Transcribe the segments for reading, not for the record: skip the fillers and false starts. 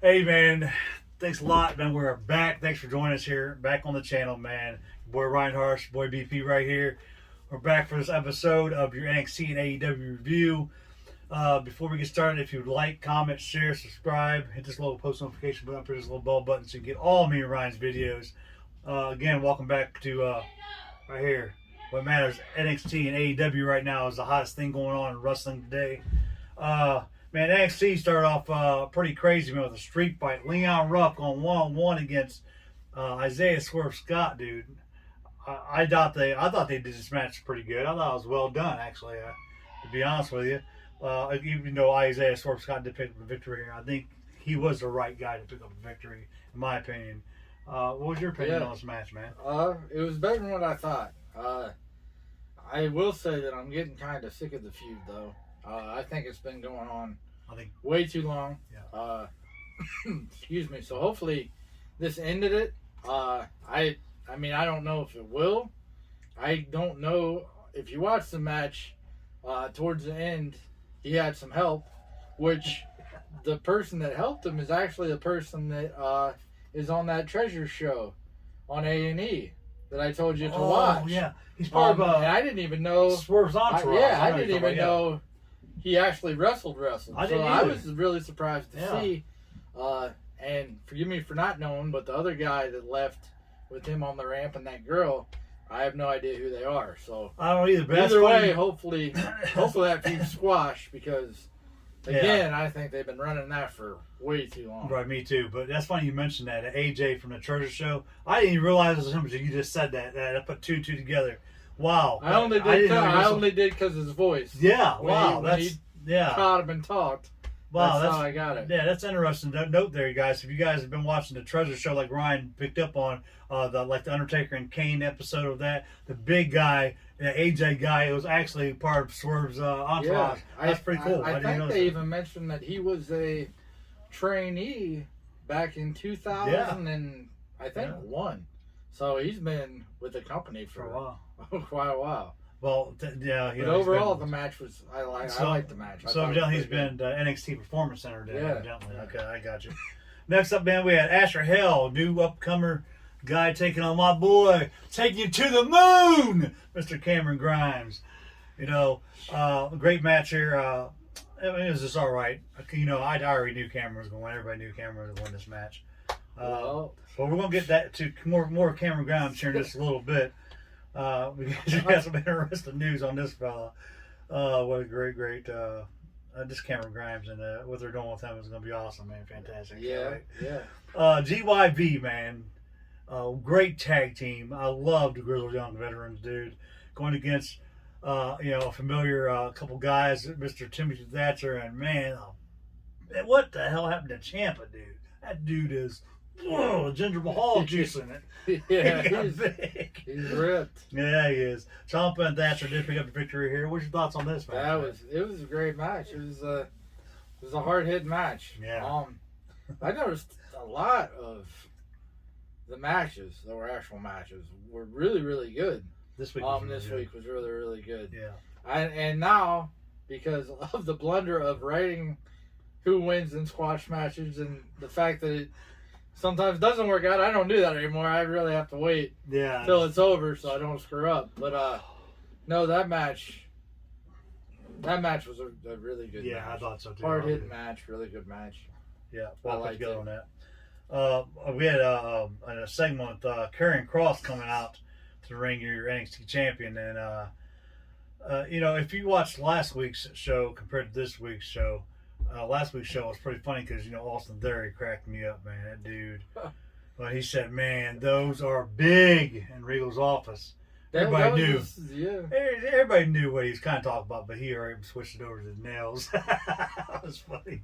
Hey man, thanks a lot, man. We're back. Thanks for joining us here, back on the channel, man. Boy Ryan Harsh, boy BP right here. We're back for this episode of your NXT and AEW review. Before we get started, if you'd like, comment, share, subscribe, hit this little post notification button, press this little bell button so you get all me and Ryan's videos. Again, welcome back to right here. What matters, NXT and AEW right now is the hottest thing going on in wrestling today. Man, NXT started off pretty crazy, man, with a street fight. Leon Ruff on one-on-one against Isaiah Swerve Scott, dude. I thought they did this match pretty good. I thought it was well done, actually. To be honest with you, even though Isaiah Swerve Scott did pick up a victory here, I think he was the right guy to pick up a victory, in my opinion. What was your opinion on this match, man? It was better than what I thought. I will say that I'm getting kind of sick of the feud, though. I think it's been going on way too long. Yeah. Excuse me. So hopefully this ended it. I mean, I don't know if it will. I don't know. If you watch the match, towards the end, he had some help, which the person that helped him is actually the person that is on that Treasure show on A&E that I told you to watch. Oh, yeah. He's part of I didn't even know. Swerve's Entourage. I didn't even know he actually wrestled. I was really surprised to see. And forgive me for not knowing, but the other guy that left with him on the ramp and that girl, I have no idea who they are. So I don't either. But either way, hopefully that feud's squashed because, again, I think they've been running that for way too long. Right, me too. But that's funny you mentioned that. AJ from the Treasure Show. I didn't even realize it was him until you just said that. I put two and two together. Wow. I only did because of his voice. Yeah. When he caught him and talked. Wow, that's how I got it. Yeah, that's interesting. Note there, you guys. If you guys have been watching the Treasure Show, like Ryan picked up on, the Undertaker and Kane episode of that, the big guy, the AJ guy, it was actually part of Swerve's entourage. Yeah, that's pretty cool. I think they even mentioned that he was a trainee back in 2000 and I think one. So he's been with the company for a while, quite a while. Well, but overall, the match was I liked the match. So evidently he's been to NXT Performance Center. Evidently. Okay, I got you. Next up, man, we had Asher Hell, new upcomer guy taking on my boy, taking you to the moon, Mr. Cameron Grimes. A great match here. I mean, it was just all right. I already knew Cameron was going to win. Everybody knew Cameron was going to win this match. But we're going to get that to more Cameron Grimes here in just a little bit. Because you got some interesting news on this fella. What a great just Cameron Grimes and what they're doing with him is going to be awesome, man. Fantastic. Yeah, right? yeah. GYV, man. Great tag team. I love the Grizzled Young Veterans, dude. Going against, a familiar couple guys, Mr. Timothy Thatcher, and man, what the hell happened to Ciampa, dude? That dude is Ginger Mahal juice in it. Yeah, he's ripped. Yeah, he is. Ciampa and Thatcher did pick up the victory here. What's your thoughts on this match? It was a great match. It was a hard hit match. Yeah. I noticed a lot of the matches that were actual matches were really, really good. This week was really, really good. Yeah. And now, because of the blunder of writing who wins in squash matches and the fact that it sometimes doesn't work out, I don't do that anymore. I really have to wait till it's over so I don't screw up. But no, that match was a really good match. Yeah, I thought so too. Hard hitting match, really good match. Yeah, well put together on that. We had a segment with Karrion Kross coming out to the ring, your NXT champion, and if you watched last week's show compared to this week's show, last week's show was pretty funny because Austin Theory cracked me up, man. That dude, but he said, "Man, those are big." In Regal's office, everybody knew. Everybody knew what he was kind of talking about, but he already switched it over to the nails. That was funny.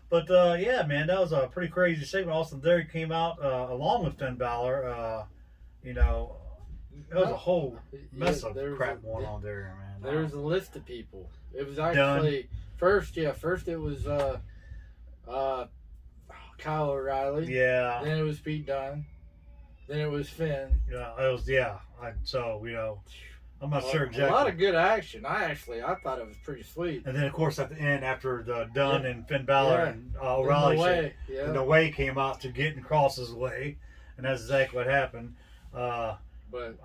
But yeah, man, that was a pretty crazy segment. Austin Theory came out along with Finn Balor. It was a whole mess of crap going on there, man. There was a list of people. It was actually first it was Kyle O'Reilly. Yeah. Then it was Pete Dunne. Then it was Finn. Yeah, it was I'm not sure exactly. A lot of good action. I thought it was pretty sweet. And then, of course, at the end, after the Dunn and Finn Balor and O'Reilly the the way came out to get in Cross's way, and that's exactly what happened. But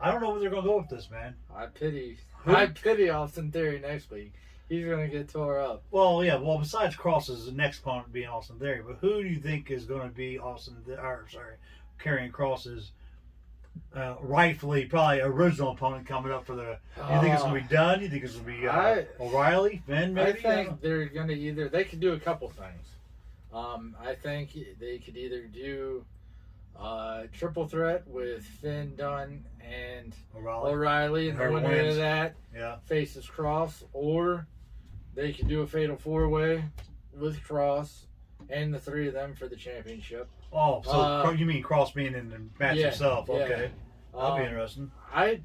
I don't know where they're going to go with this, man. I pity Austin Theory next week. He's going to get tore up. Well, yeah. Well, besides Cross's next opponent being Austin Theory, but who do you think is going to be carrying Cross's rightfully probably original opponent coming up for the? You think it's going to be Dunn? You think it's going to be O'Reilly, Finn? Maybe. I think they're going to they could do a couple things. I think they could either do triple threat with Finn, Dunn, and O'Reilly, and the winner of that faces Cross, or they could do a fatal 4-way with Cross and the three of them for the championship. Oh, so you mean Cross being in the match himself? Okay, that'll be interesting. I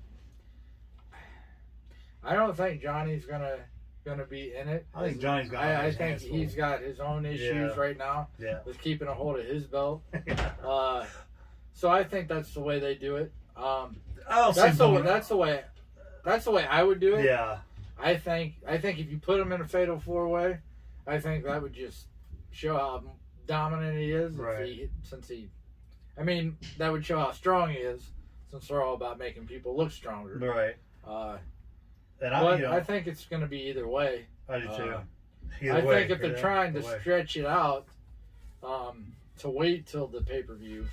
don't think Johnny's gonna be in it. I think Johnny's got. I think he's got his own issues right now with keeping a hold of his belt. So I think that's the way they do it. That's the way I would do it. Yeah. I think if you put him in a fatal 4-way, I think that would just show how dominant he is. Right. That would show how strong he is, since they're all about making people look stronger. Right. I think it's going to be either way. I do too. I think if they're trying to stretch it out to wait till the pay-per-view,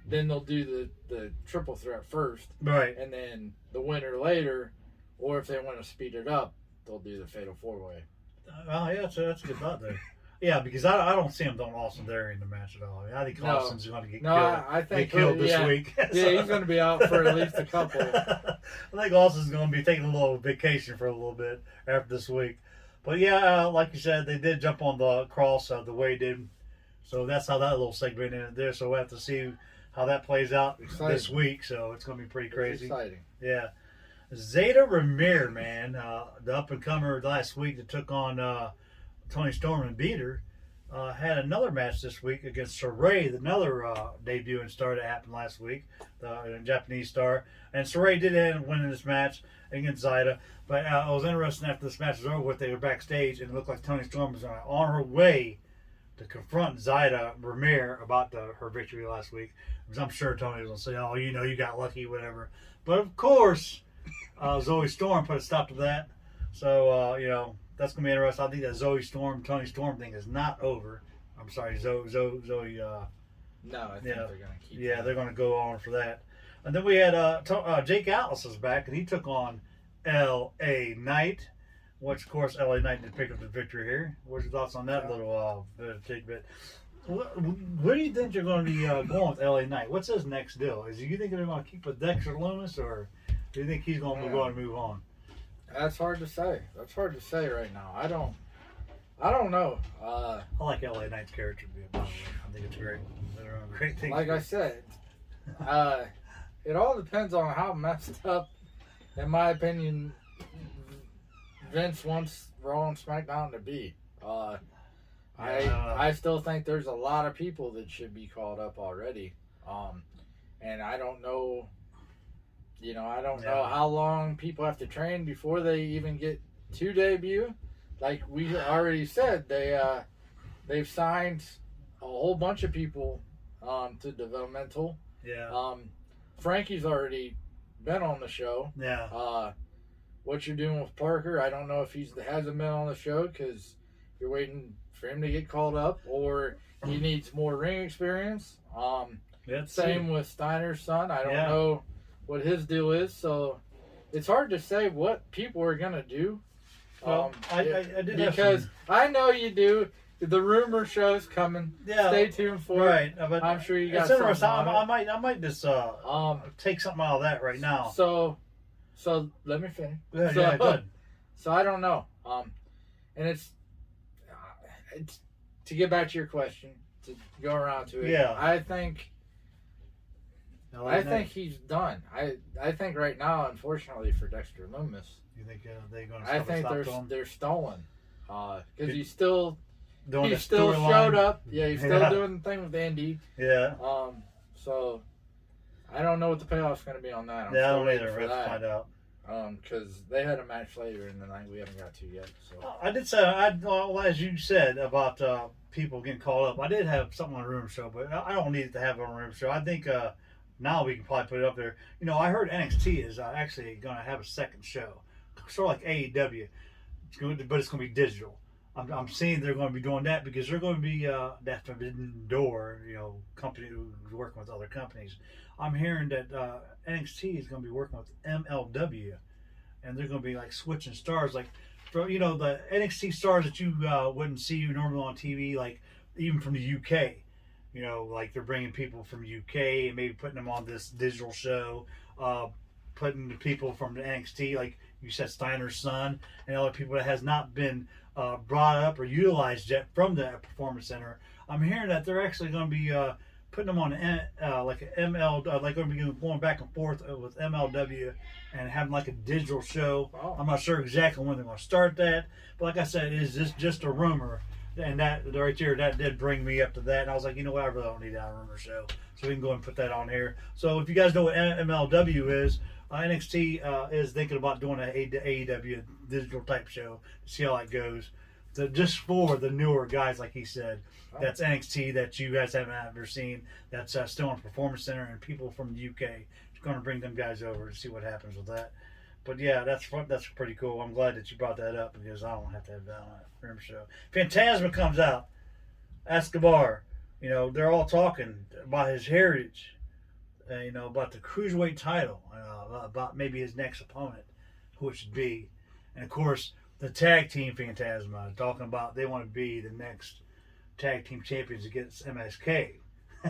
then they'll do the triple threat first. Right. And then the winner later, or if they want to speed it up, they'll do the fatal 4-way. That's a good thought there. Yeah, because I don't see him throwing Austin Theory in the match at all. I think Austin's going to get killed. I think killed this week. Yeah, he's going to be out for at least a couple. I think Austin's going to be taking a little vacation for a little bit after this week. But yeah, like you said, they did jump on the Cross the way they did. So that's how that little segment ended there. So we'll have to see how that plays out this week. So it's going to be pretty crazy. Exciting. Yeah. Zeta Ramirez, man, the up-and-comer last week that took on Tony Storm and beat her, had another match this week against Saray, another debuting star that happened last week, the Japanese star. And Saray did end up winning this match against Zeta. But it was interesting after this match was over with, they were backstage, and it looked like Tony Storm was on her way to confront Zeta Ramirez about her victory last week. Because I'm sure Tony was going to say, oh, you got lucky, whatever. But of course, Zoe Storm put a stop to that. So, that's going to be interesting. I think that Zoe Storm, Tony Storm thing is not over. I'm sorry, Zoe. No, I think they're going to keep that. They're going to go on for that. And then we had Jake Atlas is back, and he took on L.A. Knight, which, of course, L.A. Knight did pick up the victory here. What's your thoughts on that little bit of tidbit? Where do you think you're going to be going with L.A. Knight? What's his next deal? Do you think they're going to keep with Dexter Lumis, or do you think he's going to go and move on? That's hard to say. That's hard to say right now. I don't know. I like L.A. Knight's character, by the way. I think it's great. They're doing great things. Like I said, it all depends on how messed up, in my opinion, Vince wants Raw and SmackDown to be. I still think there's a lot of people that should be called up already. And I don't know. I don't know how long people have to train before they even get to debut. Like we already said, they've signed a whole bunch of people to developmental. Yeah. Frankie's already been on the show. Yeah. What you're doing with Parker, I don't know if he hasn't been on the show because you're waiting for him to get called up, or he needs more ring experience. Same with Steiner's son. I don't know what his deal is, so it's hard to say what people are gonna do. Well, I did because I know you do. The rumor show's coming. Yeah, stay tuned for it. But I'm sure you got something on it. I might just take something out of that right now. So let me finish. Yeah, good. So I don't know. And it's to get back to your question, to go around to it. Yeah. I think he's done. I think right now, unfortunately for Dexter Lumis, you think they're going to? I think they're stolen because he's still doing showed up. Yeah, he's still doing the thing with Andy. Yeah. So I don't know what the payoff's going to be on that. I don't either. Let's find out. because they had a match later in the night we haven't got to yet. So I did say, well, as you said about people getting called up, I did have something on a room show, but I don't need it to have it on a room show. I think now we can probably put it up there. You know, I heard NXT is actually going to have a second show, sort of like AEW. But it's going to be digital. I'm seeing they're going to be doing that because they're going to be that forbidden door, you know, company who's working with other companies. I'm hearing that NXT is going to be working with MLW, and they're going to be like switching stars, like from, you know, the NXT stars that you wouldn't see normally on TV, like even from the UK. You know, like they're bringing people from UK and maybe putting them on this digital show, putting the people from the NXT, like you said, Steiner's son, and other people that has not been brought up or utilized yet from the Performance Center. I'm hearing that they're actually going to be putting them on like an ML, like going to be going back and forth with MLW and having like a digital show. Wow. I'm not sure exactly when they're going to start that, but like I said, it is just a rumor. And that right there, that did bring me up to that. And I was like, you know what, I really don't need that on a rumor show. So we can go and put that on here. So if you guys know what MLW is, NXT is thinking about doing an AEW digital type show to see how it goes. So just for the newer guys, like he said, that's NXT that you guys haven't ever seen. That's still on Performance Center, and people from the UK. It's going to bring them guys over to see what happens with that. But yeah, that's pretty cool. I'm glad that you brought that up because I don't have to have that on a room show. Phantasma comes out, Escobar. You know, they're all talking about his heritage. You know, about the cruiserweight title, about maybe his next opponent, who it should be, and of course the tag team Phantasma talking about they want to be the next tag team champions against MSK.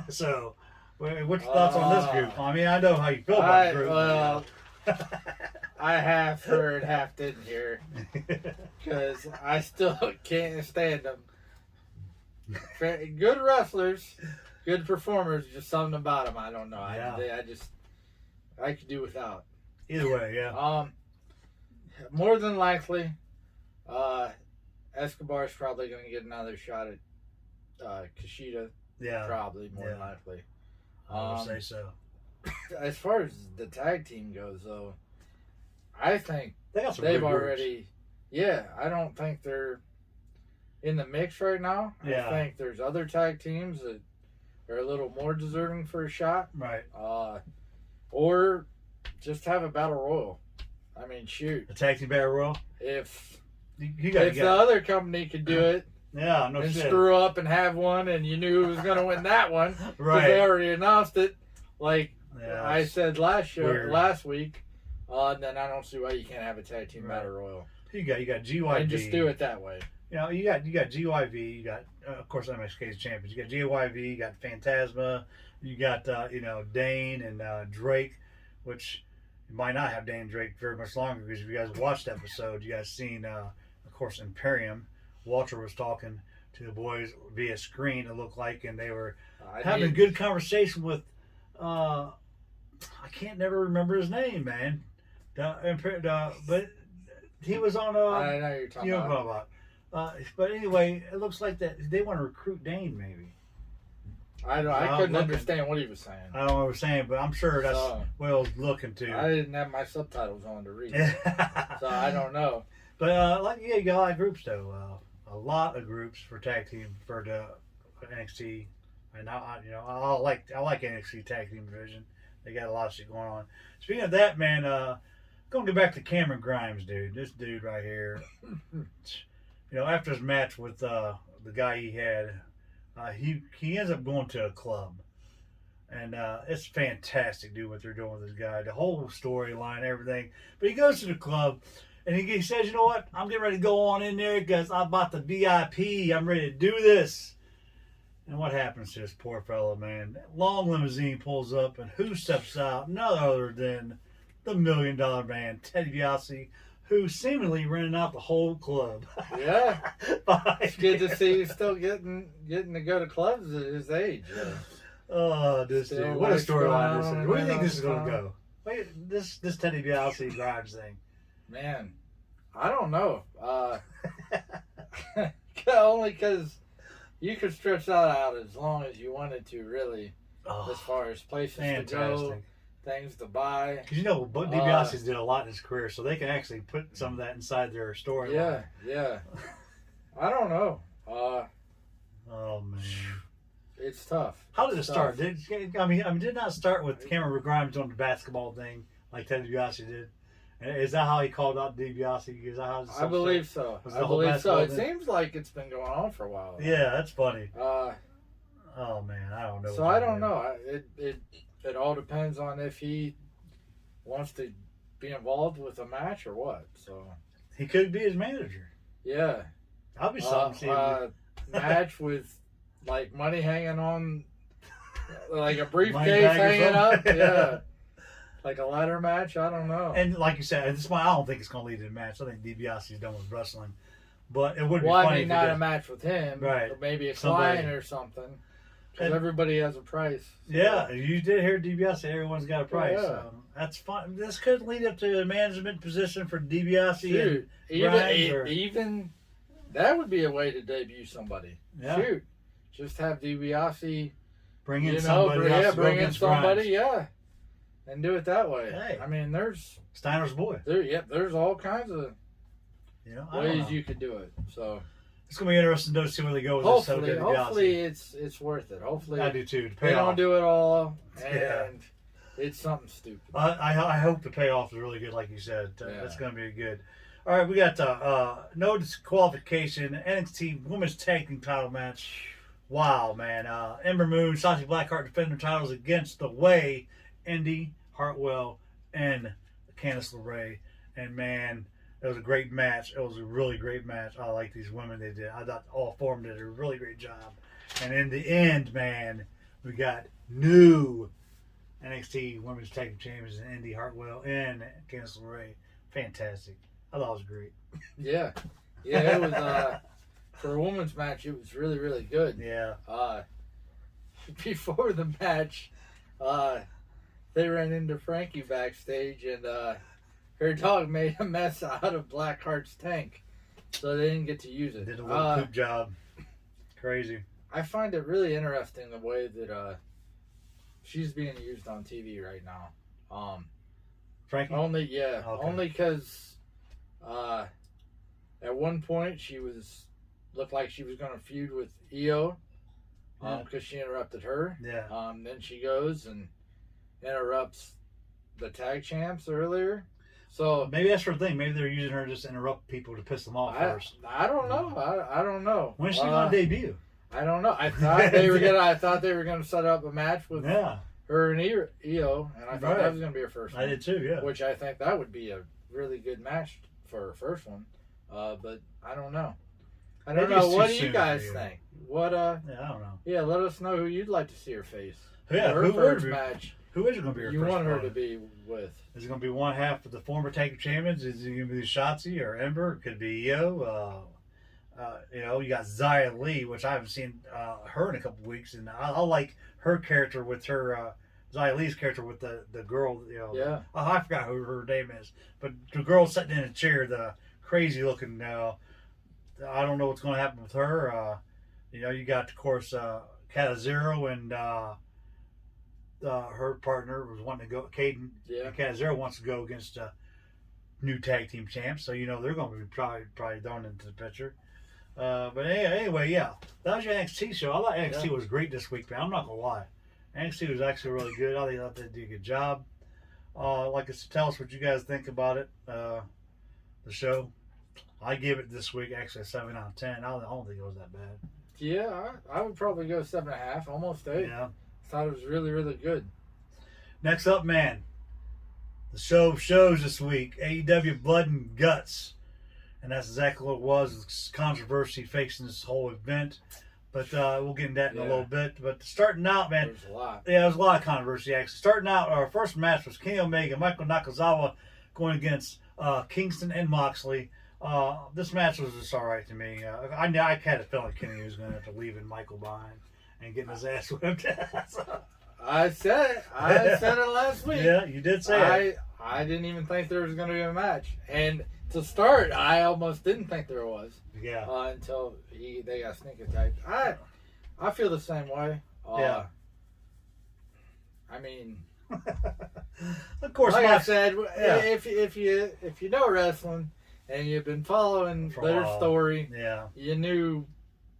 So, what's your thoughts on this group? I mean, I know how you feel about the group. Well, I half heard, half didn't hear, because I still can't stand them. Good wrestlers. Good performers, just something about them. I don't know. Yeah. I could do without. Either way, yeah. More than likely, Escobar's probably going to get another shot at Kushida. Yeah. Probably, more than likely. I would say so. As far as the tag team goes, though, I think They've they've already. Yeah, I don't think they're in the mix right now. Yeah. I think there's other tag teams that are a little more deserving for a shot. Right. Or just have a battle royal. I mean, shoot. A tag team battle royal? If the other company could do it, yeah, no and shit. screw up and have one, and you knew who was going to win that one, because Right. they already announced it. Like Yeah, I said last week, then I don't see why you can't have a tag team Right. battle royal. you got GYV. And just do it that way. You know, you got GYV, you got of course MSK's champions. You got GYV, you got Phantasma, you got Dane and Drake, which you might not have Dane and Drake very much longer because if you guys watched the episode, you guys seen of course Imperium. Walter was talking to the boys via screen. It looked like, and they were having a good conversation with. I can't never remember his name, man. But he was on. I know you're talking about. But anyway, it looks like that they want to recruit Dane, maybe. I couldn't understand what he was saying. I don't know what he was saying, but I'm sure that's what I was looking to. I didn't have my subtitles on to read, so I don't know. But you got a lot of groups though. A lot of groups for tag team for the NXT, and I like NXT tag team division. They got a lot of shit going on. Speaking of that, man, gonna get back to Cameron Grimes, dude. This dude right here. After his match with the guy he had, he ends up going to a club, and it's fantastic, dude, what they're doing with this guy. The whole storyline, everything. But he goes to the club, and he says, "You know what? I'm getting ready to go on in there because I bought the VIP. I'm ready to do this." And what happens to this poor fellow, man? That long limousine pulls up, and who steps out? None other than the $1 Million Man, Ted DiBiase, who seemingly rented out the whole club. Yeah, it's good to see he's still getting to go to clubs at his age. Oh, this dude! What a storyline this is. Where do you think this is going to go? Wait, this Ted DiBiase Grimes thing. Man, I don't know. Only because you could stretch that out as long as you wanted to, really. As far as places to go, things to buy. Because but DiBiase's did a lot in his career, so they can actually put some of that inside their storyline. Yeah. I don't know. Oh man, it's tough. How did it start? Did it not start with Cameron Grimes doing the basketball thing like Ted DiBiase did? Is that how he called out DiBiase? Is that how I believe so. I believe so. It seems like it's been going on for a while. Yeah, that's funny. Oh man, I don't know. So I don't know. It all depends on if he wants to be involved with a match or what. So he could be his manager. Yeah. I'll be something. Match with like money hanging on, like a briefcase hanging up. Yeah. Like a ladder match, I don't know. And like you said, I don't think it's going to lead to a match. I think DiBiase's done with wrestling. But it would be funny. I mean, not a match with him. Right. Or maybe a client or something. Because everybody has a price. So. Yeah, you did hear DiBiase. Everyone's got a price. Yeah. So that's fun. This could lead up to a management position for DiBiase. Shoot, even that would be a way to debut somebody. Yeah. Shoot, just have DiBiase bring in somebody. Bring in somebody. Yeah. And do it that way. Hey, I mean, there's Steiner's boy. There's all kinds of ways you could do it. So it's gonna be interesting to see where they go with this. Hopefully, it's worth it. Hopefully, I do too. They don't do it all, and it's something stupid. I hope the payoff is really good, like you said. It's gonna be good. All right, we got no disqualification NXT Women's Tag Team Title match. Wow, man! Ember Moon, Shotzi Blackheart defend their titles against The Way. Indy Hartwell and Candice LeRae, and man, it was a great match. It was a really great match. I like these women. They did. I thought all four of them did a really great job. And in the end, man, we got new NXT Women's Tag Team Champions Indy Hartwell and Candice LeRae. Fantastic. I thought it was great. Yeah, it was for a women's match. It was really, really good. Yeah. Before the match, they ran into Frankie backstage, and her dog made a mess out of Blackheart's tank, so they didn't get to use it. Did a little poop job. Crazy. I find it really interesting the way that she's being used on TV right now. Frankie? Only because at one point she looked like she was going to feud with Io because she interrupted her. Yeah. Then she goes and interrupts the tag champs earlier. So maybe that's her thing. Maybe they're using her just to interrupt people to piss them off first. I don't know. I don't know. When's she gonna debut? I don't know. I thought they were gonna set up a match with her and Io, and I thought that was gonna be her first one. I did too, yeah. Which I think that would be a really good match for her first one. But I don't know. I don't know. What do you guys think? What I don't know. Yeah, let us know who you'd like to see her face. Yeah, her first match. Who is it going to be her you first want her opponent? to be with? Is it going to be one half of the former tag team champions? Is it going to be Shotzi or Ember? It could be Io. You got Xia Li, which I haven't seen her in a couple weeks, and I like her character with her Xia Li's character with the girl. Yeah. I forgot who her name is, but the girl sitting in a chair, the crazy looking. I don't know what's going to happen with her. You got of course Kazero and. Her partner was wanting to go, Caden. Yeah. And Kazero wants to go against new tag team champs, so they're going to be probably thrown into the picture. But anyway, that was your NXT show. I thought NXT was great this week, man. I'm not gonna lie, NXT was actually really good. I thought they did a good job. Like I said, tell us what you guys think about it. The show, I give it this week actually a 7 out of 10. I don't think it was that bad. Yeah, I would probably go 7.5, almost 8. Yeah. Thought it was really, really good. Next up, man, the show of shows this week, AEW Blood and Guts, and that's exactly what it was. It's controversy facing this whole event, but we'll get into that in a little bit. But starting out, man, there's a lot. Yeah, there's a lot of controversy actually. Starting out, our first match was Kenny Omega, Michael Nakazawa going against Kingston and Moxley. This match was just all right to me. I had a feeling Kenny was going to have to leave Michael behind and getting his ass whipped. I said it. I said it last week. Yeah, you did say it. I didn't even think there was going to be a match. And to start, I almost didn't think there was. Yeah. Until they got sneak attacked. I feel the same way. Yeah. I mean, Of course, like I Mox, said, yeah. if you know wrestling and you've been following For a their while. story, yeah, you knew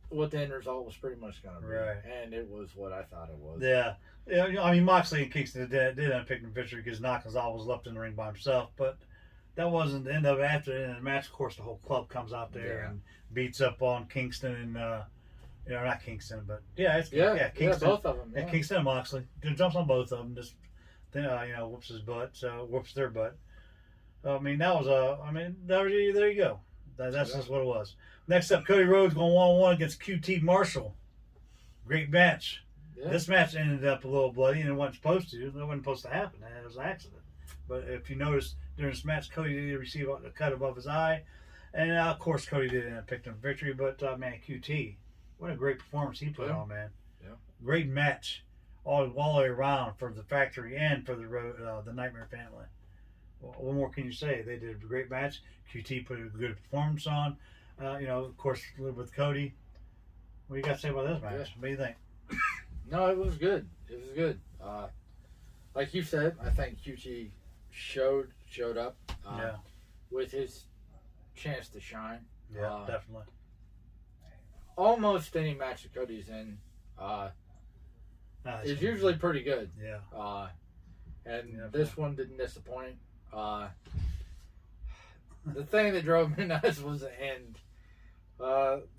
what the end result was pretty much going to be, Right. and it was what I thought it was. yeah. Yeah, I mean, Moxley and Kingston did end up picking the victory because Nakazawa was left in the ring by himself, but that wasn't the end of it. After the end of the match, of course, the whole club comes out there Yeah. and beats up on Kingston and, not Kingston, but Yeah, Kingston. both of them. Yeah, Yeah. Kingston and Moxley. Jumps on both of them, just, whoops his butt, whoops their butt. I mean, that was there you go. That's just what it was. Next up, Cody Rhodes going 1-on-1 against QT Marshall. Great match. Yeah. This match ended up a little bloody, and it wasn't supposed to. It wasn't supposed to happen. It was an accident. But if you notice, during this match, Cody did receive a cut above his eye. And, of course, Cody did end up picking up victory. But, man, QT, what a great performance he put on, man. Yeah. Great match all the way around for the factory and for the Nightmare family. Well, what more can you say? They did a great match. QT put a good performance on. Of course, with Cody. What do you got to say about this match? Yeah. What do you think? No, it was good. It was good. Like you said, I think QT showed up with his chance to shine. Yeah, definitely. Almost any match that Cody's in is usually pretty good. Yeah. And this one didn't disappoint. The thing that drove me nuts was the end.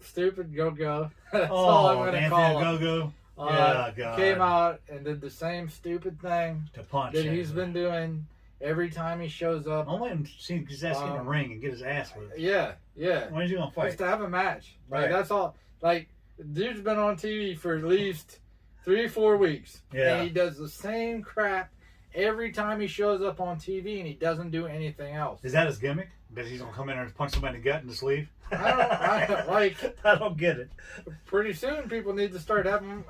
Stupid Go-Go. That's all I'm going to call him. Go-Go. God. Came out and did the same stupid thing To punch that him. he's been doing every time he shows up. I want him to see his ass get in the ring and get his ass whipped. Yeah. When is he going to fight? Just to have a match. Right. Like, that's all. Like, dude's been on TV for at least 3-4 weeks. Yeah. And he does the same crap every time he shows up on TV, and he doesn't do anything else. Is that his gimmick? That he's going to come in and punch somebody in the gut and just leave? I don't get it. Pretty soon, people need to start having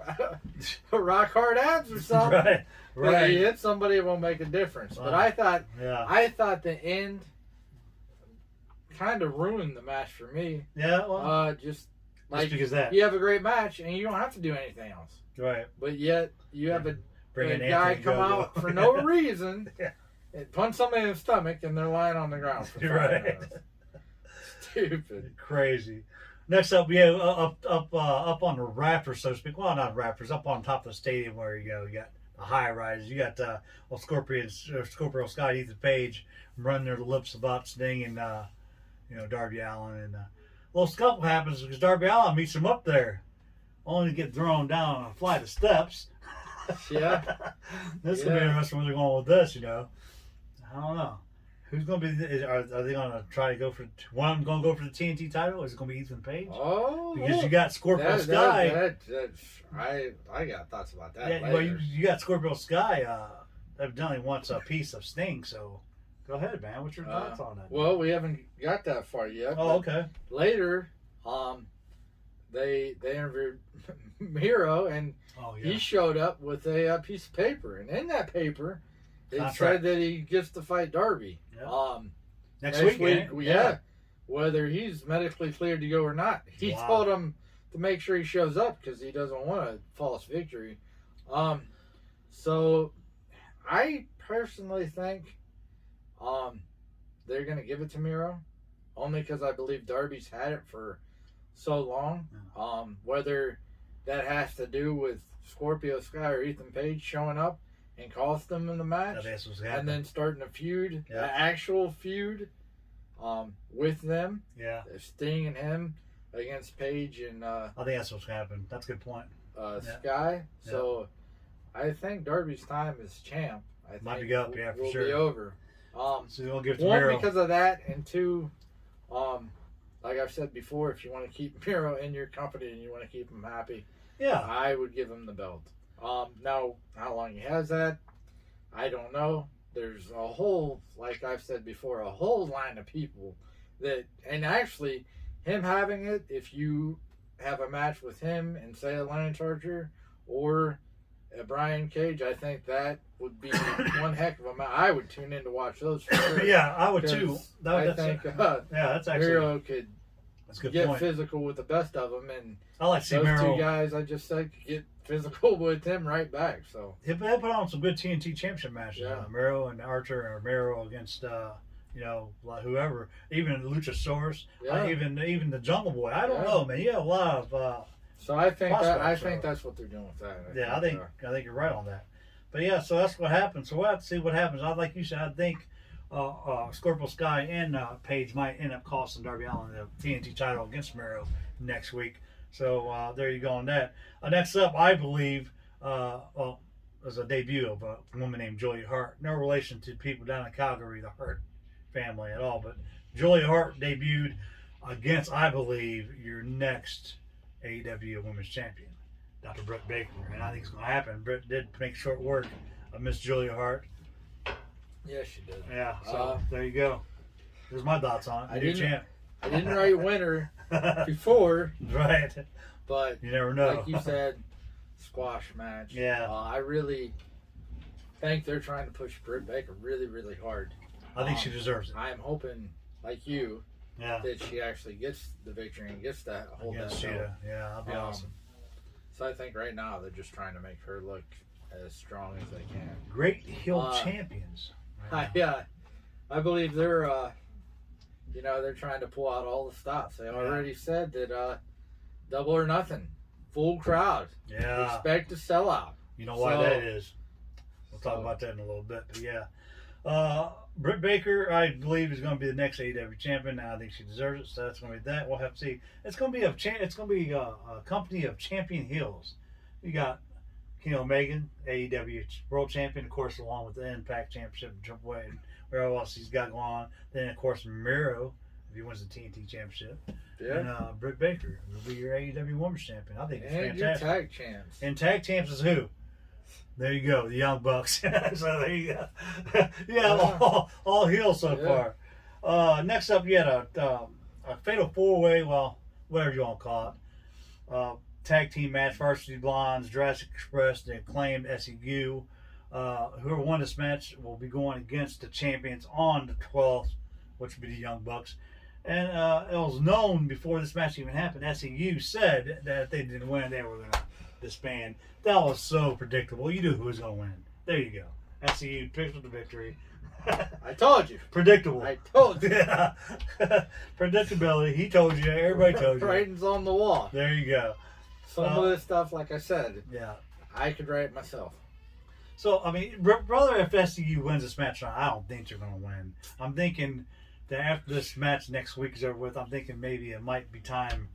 rock hard abs or something. Right. He hit somebody, it won't make a difference. But I thought the end kind of ruined the match for me. Yeah, well, just like because that. You have a great match and you don't have to do anything else. Right. But yet you have a guy come Go-Go. out for no reason, Yeah. and punch somebody in the stomach, and they're lying on the ground for 5 Right. minutes. Stupid. Crazy. Next up, we have up on the rafters, so to speak. Well, not rafters, up on top of the stadium where you got the high rises. You got Scorpio Sky, Ethan Page running their lips about Sting and Darby Allin, and a little scuffle happens because Darby Allin meets him up there, only to get thrown down a flight of steps. Yeah. This is gonna be interesting where they're going with this. I don't know. Who's going to be? Are they going to try to go for one of them? Going to go for the TNT title? Or is it going to be Ethan Page? Oh, Because you got Scorpio Sky. I got thoughts about that. Yeah, later. well, you got Scorpio Sky. Evidently wants a piece of Sting. So go ahead, man. What's your thoughts on that? Well, we haven't got that far yet. Oh, okay. Later, they interviewed Miro, and he showed up with a piece of paper, and in that paper, it said that he gets to fight Darby. Yeah. Next week, yeah. Whether he's medically cleared to go or not. He told him to make sure he shows up because he doesn't want a false victory. So I personally think they're going to give it to Miro, only because I believe Darby's had it for so long. Whether that has to do with Scorpio Sky or Ethan Page showing up and cost them in the match, and then starting a feud, an actual feud with them. Yeah. Sting and him against Page and I think that's what's happened. That's a good point. Sky. So I think Darby's time as champ might be up, for will sure. be over. So we'll give it to one, Miro. because of that, and two, like I've said before, if you want to keep Miro in your company and you want to keep him happy, I would give him the belt. Now, how long he has that, I don't know. There's a whole, like I've said before, a whole line of people that, and actually, him having it, if you have a match with him and say a Lion Charger or a Brian Cage, I think that would be one heck of a match. I would tune in to watch those for sure. Yeah, I would too. I think that's actually Miro could That's a good get point. physical with the best of them, and I like to see those Mero. two guys I just said could get physical with him right back. So He put on some good TNT championship matches. Yeah. Mero and Archer, or Mero against like whoever, even Luchasaurus, yeah. even the Jungle Boy. I don't Yeah. know, man. You have a lot of So I think prospects, that's what they're doing with that. I think you're right on that. But yeah, so that's what happens. So we'll have to see what happens. Like you said, I think Scorpio Sky and Paige might end up costing Darby Allin the TNT title against Mero next week. So there you go on that. Next up, I believe, there's a debut of a woman named Julia Hart. No relation to people down in Calgary, the Hart family at all. But Julia Hart debuted against, I believe, your next AEW Women's Champion, Dr. Britt Baker. And I think it's going to happen. Britt did make short work of Miss Julia Hart. Yes, she did. Yeah, so there you go. There's my thoughts on it. I New didn't- champ. I didn't write winner before, Right. but You never know. like you said, squash match. Yeah. I really think they're trying to push Britt Baker really, really hard. I think she deserves it. I'm hoping, like you, Yeah. that she actually gets the victory and gets that hold that Against belt. Sheeta. Yeah, that'd be awesome. So I think right now they're just trying to make her look as strong as they can. Great heel Uh, champions. Right now. Yeah, I believe they're they're trying to pull out all the stops. They already said that double or nothing, full crowd, Yeah. expect to sell out. You know why So- that is. We'll talk about that in a little bit. But yeah. Britt Baker, I believe, is going to be the next AEW champion. Now I think she deserves it, so that's going to be that. We'll have to see. It's going to be a company of champion heels. You got Kenny Omega, AEW World Champion, of course, along with the Impact Championship and Triple H, and wherever else he's got going on. Then of course Miro, if he wins the TNT Championship, Yeah, and Britt Baker will be your AEW Women's Champion. I think it's and your fantastic. tag champs. And tag champs is who? There you go, the Young Bucks. So there you go. All heels so far. Next up, you had a fatal four-way, well, whatever you want to call it. Tag team match: Varsity Blondes, Jurassic Express, the Acclaimed SEU. Whoever won this match will be going against the champions on the 12th, which would be the Young Bucks. And it was known before this match even happened. SEU said that if they didn't win, they were going to disband. That was so predictable. You knew who was going to win. There you go. SEU picked up the victory. I told you. Predictable. I told you. Yeah. Predictability. He told you. Everybody told you. Writing's on the wall. There you go. Some of this stuff, like I said, Yeah. I could write myself. So, I mean, brother, if SCU wins this match, I don't think they're going to win. I'm thinking that after this match next week is over with, I'm thinking maybe it might be time.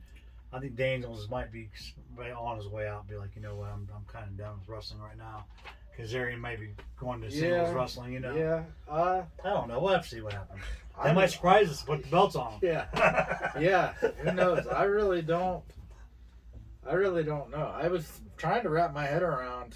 I think Daniels might be on his way out and be like, you know what, I'm kind of done with wrestling right now. Because Arian might be going to singles wrestling, you know. Yeah. I don't know. We'll have to see what happens. They might surprise us, put the belts on them. Yeah. Yeah. Who knows? I really don't know. I was trying to wrap my head around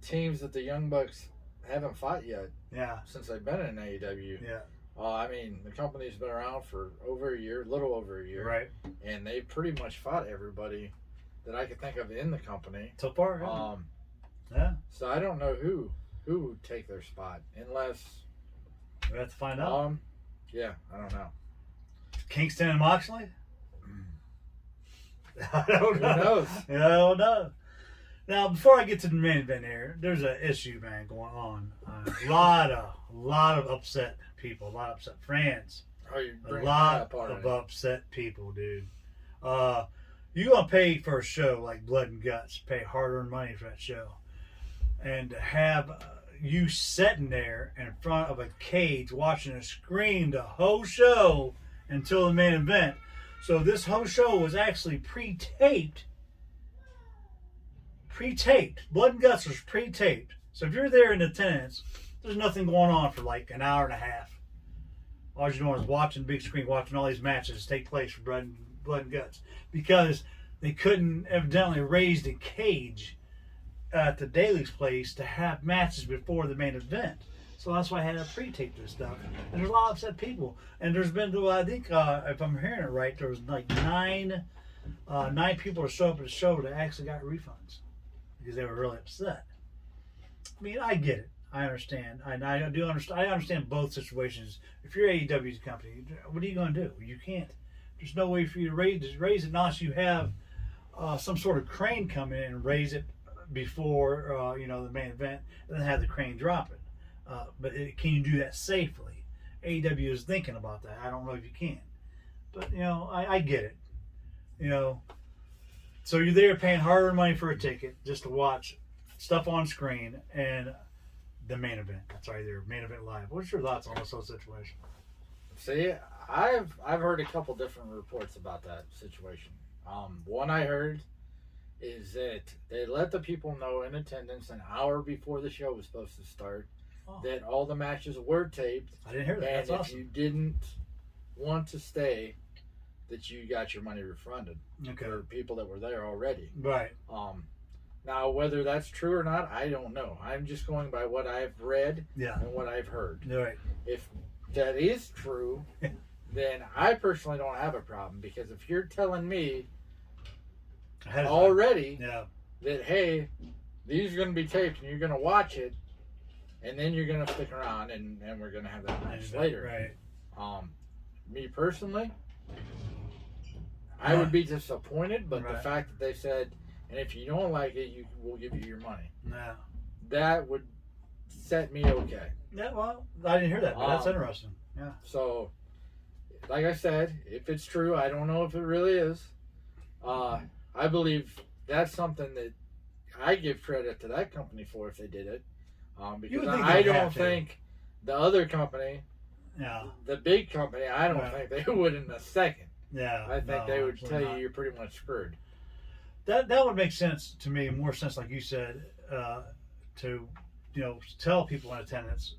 teams that the Young Bucks haven't fought yet Yeah. since they've been in AEW. Yeah. I mean, the company's been around for over a year, little over a year. Right. And they pretty much fought everybody that I could think of in the company. So far, yeah. So I don't know who would take their spot unless We have to find out. yeah, I don't know. Kingston and Moxley? I don't know. Who knows? I don't know. Now, before I get to the main event here, there's an issue, man, going on. A lot of upset people, a lot of upset fans, Oh, you're a bringing lot that part of in. upset people, dude. You're gonna pay for a show like Blood and Guts, pay hard-earned money for that show, and to have you sitting there in front of a cage watching a screen the whole show until the main event. So this whole show was actually pre-taped. Blood and Guts was pre-taped. So if you're there in attendance, there's nothing going on for like an hour and a half. All you're doing is watching the big screen, watching all these matches take place for Blood and Guts. Because they couldn't evidently raise the cage at the Daly's place to have matches before the main event. So that's why I had to pre-tape this stuff. And there's a lot of upset people. And there's been, I think, if I'm hearing it right, there was like nine people that showed up at the show that actually got refunds because they were really upset. I mean, I get it. I understand. I do understand. I understand both situations. If you're AEW's company, what are you going to do? You can't There's no way for you to raise it unless you have some sort of crane come in and raise it before the main event, and then have the crane drop it. But can you do that safely? AEW is thinking about that. I don't know if you can, but I get it. So you're there paying hard-earned money for a ticket just to watch stuff on screen and the main event. That's right there, main event live. What's your thoughts on this whole situation? See, I've heard a couple different reports about that situation. One I heard is that they let the people know in attendance an hour before the show was supposed to start that all the matches were taped. I didn't hear that. And That's if awesome. you didn't want to stay, that you got your money refunded. Okay. For people that were there already. Right. Now, whether that's true or not, I don't know. I'm just going by what I've read and what I've heard. Right. If that is true, then I personally don't have a problem, because if you're telling me already that, hey, these are going to be taped and you're going to watch it, and then you're going to stick around and we're going to have that match later. Right. Me personally, I would be disappointed, but the fact that they said, and if you don't like it, we'll give you your money. Yeah. That would set me okay. Yeah, well, I didn't hear that, but that's interesting. Yeah. So, like I said, if it's true, I don't know if it really is. I believe that's something that I give credit to that company for if they did it. Because I don't think the other company, the big company, I don't think they would in a second. Yeah. I think they would tell you you're pretty much screwed. That would make sense to me, more sense, like you said, to tell people in attendance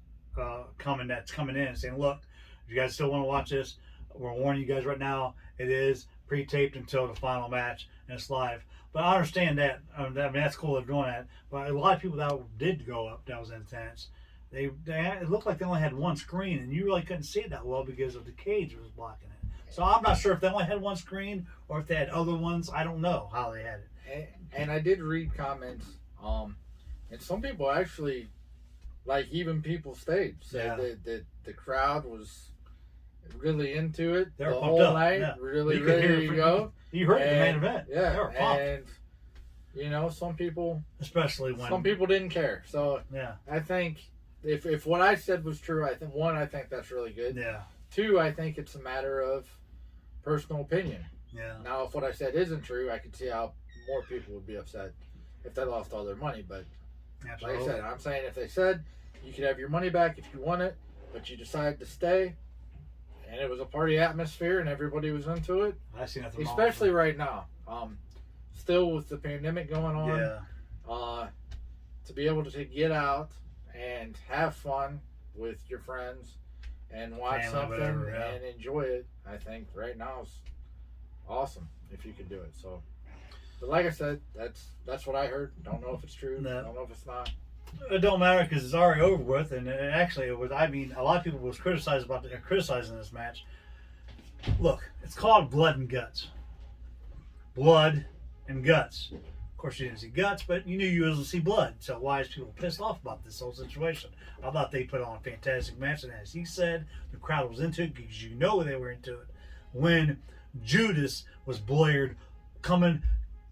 coming in and saying, look, if you guys still want to watch this, we're warning you guys right now, it is pre-taped until the final match and it's live. But I understand that. That's cool they're doing that. But a lot of people that did go up, that was in attendance, it looked like they only had one screen, and you really couldn't see it that well because of the cage was blocking it. So I'm not sure if they only had one screen or if they had other ones. I don't know how they had it. And I did read comments, and some people actually, like even people stayed, said that the crowd was really into it the whole night, really ready to go. You heard the main event. Yeah, they were pumped. And some people, especially when some people didn't care. So I think if what I said was true, I think that's really good. Yeah. Two, I think it's a matter of personal opinion. Yeah. Now, if what I said isn't true, I could see how more people would be upset if they lost all their money. But like I said, I'm saying if they said you could have your money back if you want it, but you decided to stay, and it was a party atmosphere and everybody was into it. I see nothing wrong. Especially right now, still with the pandemic going on. To be able to get out and have fun with your friends and watch something and enjoy it, I think right now is awesome if you can do it. So, but like I said, that's what I heard. Don't know if it's true. No. Don't know if it's not. It don't matter because it's already over with, and actually it was. I mean, a lot of people was criticizing this match. Look, it's called Blood and Guts. Blood and guts. Of course, you didn't see guts, but you knew you was going to see blood. So why is people pissed off about this whole situation? I thought they put on a fantastic match, and as he said, the crowd was into it because you know they were into it. When Judas was blared coming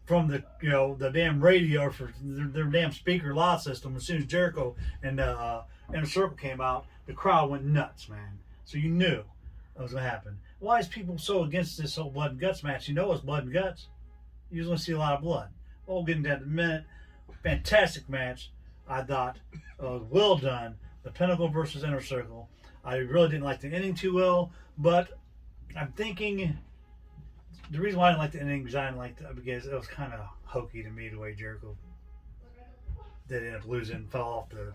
from the damn radio for their damn speaker loud system, as soon as Jericho and Inner Circle came out, the crowd went nuts, man. So you knew that was going to happen. Why is people so against this whole blood and guts match? You know it's blood and guts. You're going to see a lot of blood. We'll get into that in a minute. Fantastic match, I thought. Well done. The Pinnacle versus Inner Circle. I really didn't like the ending too well, but I'm thinking the reason why I didn't like the ending is I didn't like because it was kind of hokey to me the way Jericho did end up losing, fell off the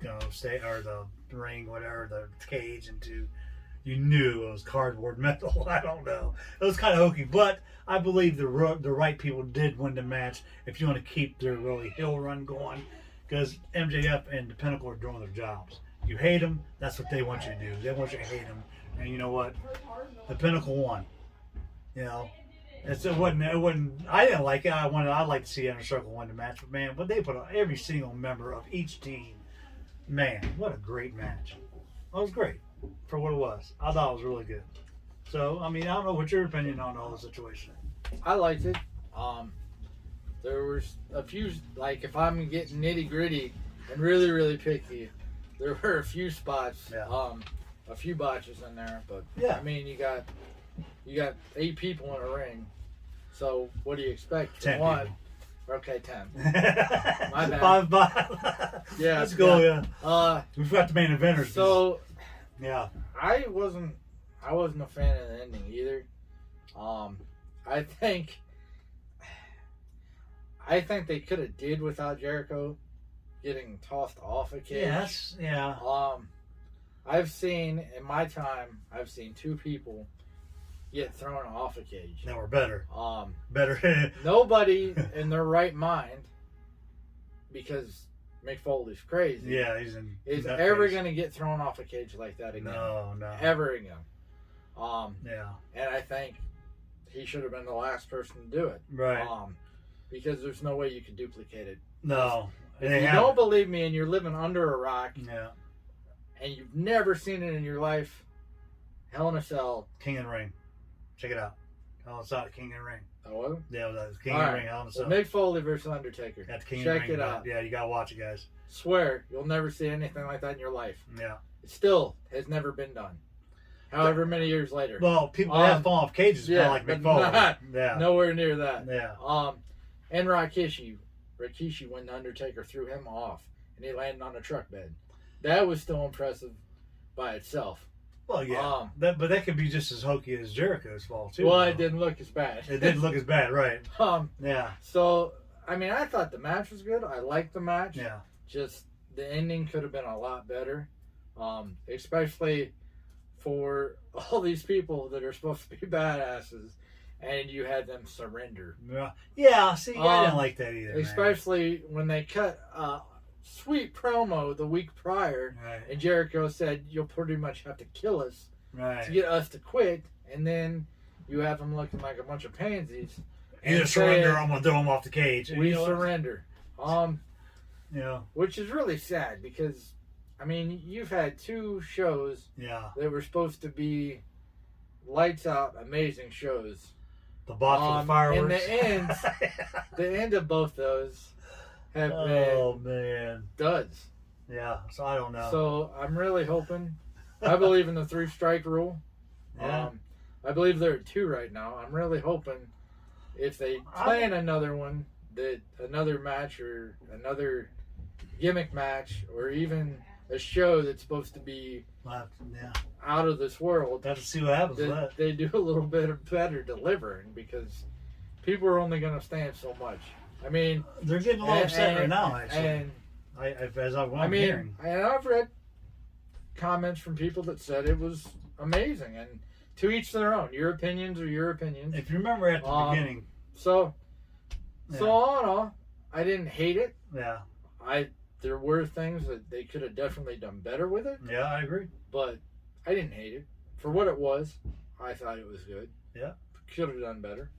the ring, whatever, the cage into. You knew it was cardboard metal. I don't know. It was kind of hokey, but I believe the right people did win the match if you want to keep their really heel run going, because MJF and the Pinnacle are doing their jobs. You hate them, that's what they want you to do. They want you to hate them, and you know what? The Pinnacle won. You know, it wasn't. I didn't like it. I'd like to see Inner Circle win the match, but man, but they put on every single member of each team. Man, what a great match! It was great for what it was. I thought it was really good. So, I mean, I don't know what your opinion on the whole situation. I liked it. There was a few, like if I'm getting nitty gritty and really, really picky, there were a few spots, a few botches in there. But Yeah. I mean, you got 8 people in a ring, so what do you expect? 10 One, people. okay, 10. My bad. 5. Yeah, Let's go. yeah. We forgot the main eventers. So yeah. I wasn't a fan of the ending either. I think they could have did without Jericho getting tossed off a cage. Yes. Yeah. I've seen in my time, 2 people get thrown off a cage. That were better. Better. Nobody in their right mind, because Mick Foley's crazy. Yeah, he's in. Is ever going to get thrown off a cage like that again? No. Ever again. Yeah. And I think he should have been the last person to do it. Right. Because there's no way you could duplicate it. No. If you don't believe me and you're living under a rock Yeah. and you've never seen it in your life, Hell in a Cell. King and Ring. Check it out. Oh, it's out. King and Ring. Oh, Yeah, it was King all and right. Ring. Hell in a So Cell. Mick Foley versus Undertaker. That's King Check and Ring. it out. Yeah, you gotta watch it, guys. Swear you'll never see anything like that in your life. Yeah. It still has never been done. However many years later. Well, people that fall off cages, kind of like but Mick Foley. not- Yeah. Nowhere near that. Yeah. And Rikishi, when the Undertaker threw him off and he landed on a truck bed, that was still impressive by itself. Well, yeah. But that could be just as hokey as Jericho's fall too. Well, though. it didn't look as bad. It didn't look as bad, right? Yeah. So I mean, I thought the match was good. I liked the match. Yeah. Just the ending could have been a lot better, especially for all these people that are supposed to be badasses, and you had them surrender. Yeah. See, I didn't like that either. Especially when they cut a sweet promo the week prior, Right. and Jericho said, "You'll pretty much have to kill us Right. to get us to quit," and then you have them looking like a bunch of pansies. Either and surrender or saying, I'm gonna throw them off the cage. We You know what? surrender. Yeah. Which is really sad because, I mean, you've had 2 shows Yeah. that were supposed to be lights out, amazing shows. The bot for the fireworks. And the end of both those have Oh been man. duds. Yeah. So I don't know. So I'm really hoping. I believe in the 3-strike rule. Yeah. I believe they're at 2 right now. I'm really hoping if they plan another one, that another match or another gimmick match or even a show that's supposed to be Yeah. out of this world, Have to see what happens with that that. they do a little bit better delivering, because people are only going to stand so much. I mean, They're getting a little upset right now, actually. And As I'm I mean, hearing. and I've read comments from people that said it was amazing, and to each their own. Your opinions are your opinions. If you remember at the beginning. So Yeah. all in all, I didn't hate it. Yeah. There were things that they could have definitely done better with it, Yeah, I agree. but I didn't hate it. For what it was, I thought it was good. Yeah. Could have done better.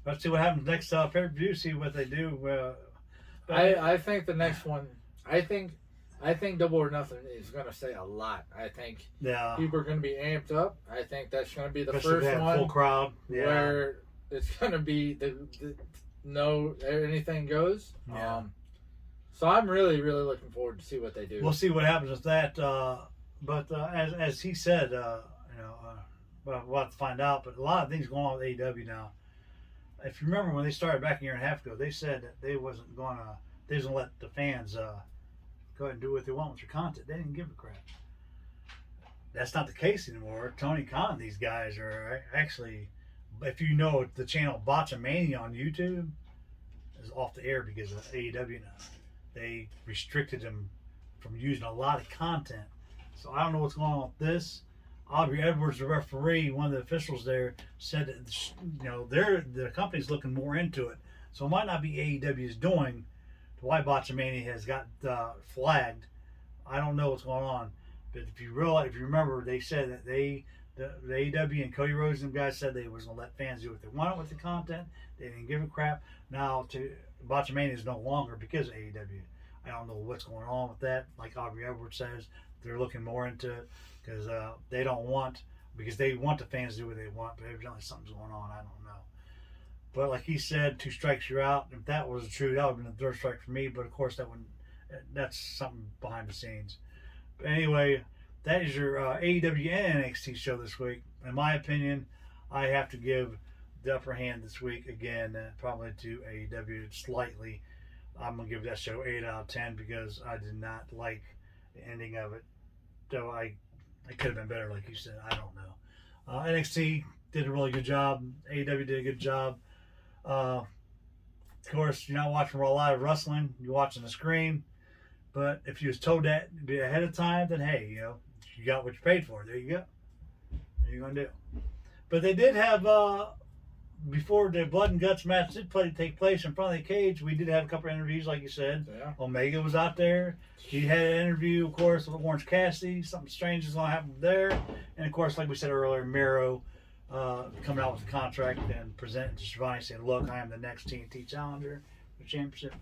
Let's see what happens next pay-per-view. See what they do. I think the next one. I think Double or Nothing is going to say a lot. I think Yeah. people are going to be amped up. I think that's going to be the Especially if they first have one full crowd. Yeah. where it's going to be the no anything goes. Yeah. So I'm really, really looking forward to see what they do. We'll see what happens with that. But as he said, we'll have to find out. But a lot of things going on with AEW now. If you remember when they started back a year and a half ago, they said that they wasn't going to let the fans go ahead and do what they want with their content. They didn't give a crap. That's not the case anymore. Tony Khan, these guys are actually, if you know the channel Botchamania on YouTube is off the air because of AEW now. They restricted them from using a lot of content. So I don't know what's going on with this. Aubrey Edwards, the referee, one of the officials there, said that the company's looking more into it. So it might not be AEW's doing why Botchamania has got flagged. I don't know what's going on. But if you remember, they said that the AEW and Cody Rhodes and them guys said they was going to let fans do what they wanted with the content. They didn't give a crap. Now, Botchamania is no longer because of AEW. I don't know what's going on with that. Like Aubrey Edwards says, they're looking more into it because they don't want because they want the fans to do what they want, but evidently something's going on. I don't know. But like he said, 2 strikes you're out. If that was true, that would have been the 3rd strike for me. But of course, that's something behind the scenes. But anyway, that is your AEW and NXT show this week. In my opinion, I have to give the upper hand this week again, probably to AEW slightly. I'm gonna give that show 8 out of 10 because I did not like the ending of it. Though I could have been better, like you said. I don't know. NXT did a really good job. AEW did a good job. Of course, you're not watching Raw Live Wrestling. You're watching the screen. But if you was told that ahead of time, then hey, you got what you paid for. There you go. What are you gonna do? But they did have before the blood and guts match did take place in front of the cage. We did have a couple of interviews, like you said. Yeah. Omega was out there. He had an interview, of course, with Orange Cassidy. Something strange is gonna happen there. And of course, like we said earlier, Miro coming out with the contract and presenting to Shivani saying, "Look, I am the next TNT challenger for the championship."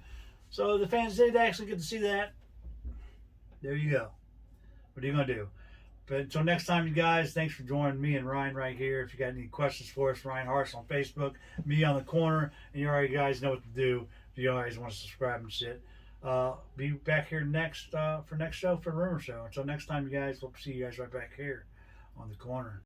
So the fans did actually get to see that. There you go. What are you going to do? But until next time, you guys, thanks for joining me and Ryan right here. If you got any questions for us, Ryan Harsh on Facebook, me on the corner, and you already guys know what to do if you always want to subscribe and shit. Be back here next for next show for the Rumor Show. Until next time, you guys, we'll see you guys right back here on the corner.